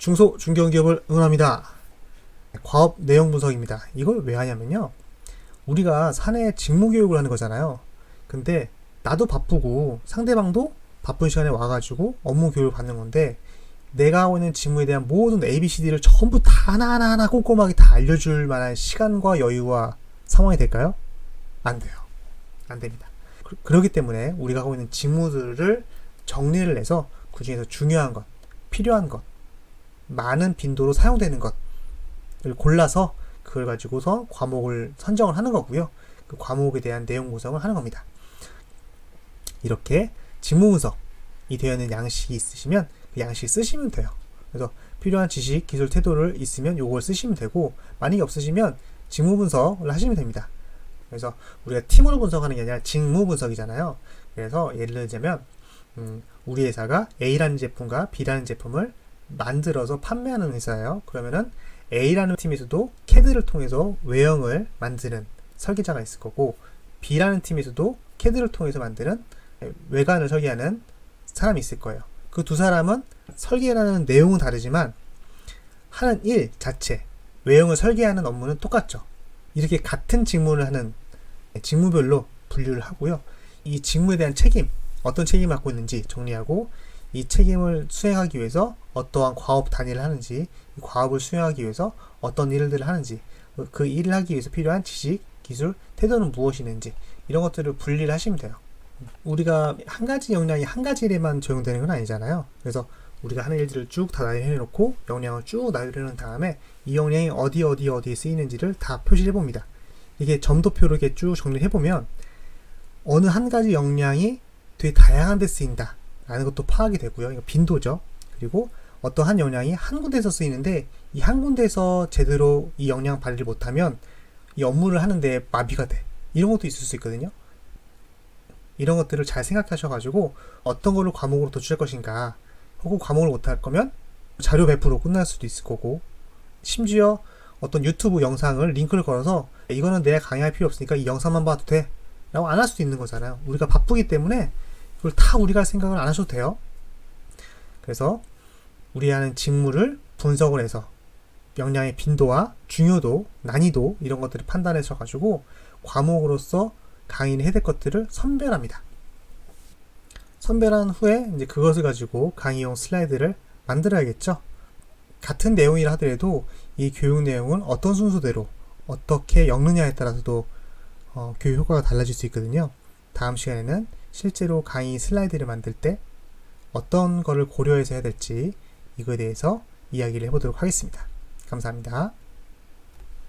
중소, 중견기업을 응원합니다. 과업 내용 분석입니다. 이걸 왜 하냐면요. 우리가 사내 직무교육을 하는 거잖아요. 근데 나도 바쁘고 상대방도 바쁜 시간에 와가지고 업무 교육을 받는 건데 내가 하고 있는 직무에 대한 모든 ABCD를 전부 다 하나하나 꼼꼼하게 다 알려줄 만한 시간과 여유와 상황이 될까요? 안 돼요. 안 됩니다. 그렇기 때문에 우리가 하고 있는 직무들을 정리를 해서 그 중에서 중요한 것, 필요한 것, 많은 빈도로 사용되는 것을 골라서 그걸 가지고서 과목을 선정을 하는 거고요. 그 과목에 대한 내용 구성을 하는 겁니다. 이렇게 직무 분석이 되어 있는 양식이 있으시면 그 양식 쓰시면 돼요. 그래서 필요한 지식, 기술, 태도를 있으면 요걸 쓰시면 되고, 만약에 없으시면 직무 분석을 하시면 됩니다. 그래서 우리가 팀으로 분석하는 게 아니라 직무 분석이잖아요. 그래서 예를 들자면 우리 회사가 A라는 제품과 B라는 제품을 만들어서 판매하는 회사예요. 그러면은 A라는 팀에서도 CAD를 통해서 외형을 만드는 설계자가 있을 거고, B라는 팀에서도 CAD를 통해서 만드는 외관을 설계하는 사람이 있을 거예요. 그 두 사람은 설계라는 내용은 다르지만 하는 일 자체, 외형을 설계하는 업무는 똑같죠. 이렇게 같은 직무를 하는 직무별로 분류를 하고요. 이 직무에 대한 책임, 어떤 책임을 맡고 있는지 정리하고, 이 책임을 수행하기 위해서 어떠한 과업 단위를 하는지, 이 과업을 수행하기 위해서 어떤 일들을 하는지, 그 일을 하기 위해서 필요한 지식, 기술, 태도는 무엇이 있는지, 이런 것들을 분리를 하시면 돼요. 우리가 한 가지 역량이 한 가지 일에만 적용되는 건 아니잖아요. 그래서 우리가 하는 일들을 쭉 다 나열해 놓고 역량을 쭉 나열해 놓은 다음에 이 역량이 어디에 쓰이는지를 다 표시해 봅니다. 이게 점도표로 이렇게 쭉 정리해 보면 어느 한 가지 역량이 되게 다양한 데 쓰인다 라는 것도 파악이 되고요. 이거 빈도죠. 그리고 어떤 한 역량이 한 군데에서 쓰이는데 이 한 군데에서 제대로 이 역량 발휘를 못하면 이 업무를 하는데 마비가 돼. 이런 것도 있을 수 있거든요. 이런 것들을 잘 생각하셔가지고 어떤 거를 과목으로 도출할 것인가, 혹은 과목을 못할 거면 자료 배포로 끝날 수도 있을 거고, 심지어 어떤 유튜브 영상을 링크를 걸어서 이거는 내가 강의할 필요 없으니까 이 영상만 봐도 돼 라고 안 할 수도 있는 거잖아요. 우리가 바쁘기 때문에 그걸 다 우리가 할 생각을 안 하셔도 돼요. 그래서 우리 하는 직무를 분석을 해서 역량의 빈도와 중요도, 난이도 이런 것들을 판단해서 가지고 과목으로서 강의를 해야 될 것들을 선별합니다. 선별한 후에 이제 그것을 가지고 강의용 슬라이드를 만들어야겠죠. 같은 내용이라 하더라도 이 교육 내용은 어떤 순서대로 어떻게 엮느냐에 따라서도 교육 효과가 달라질 수 있거든요. 다음 시간에는 실제로 강의 슬라이드를 만들 때 어떤 거를 고려해서 해야 될지 이거에 대해서 이야기를 해보도록 하겠습니다. 감사합니다.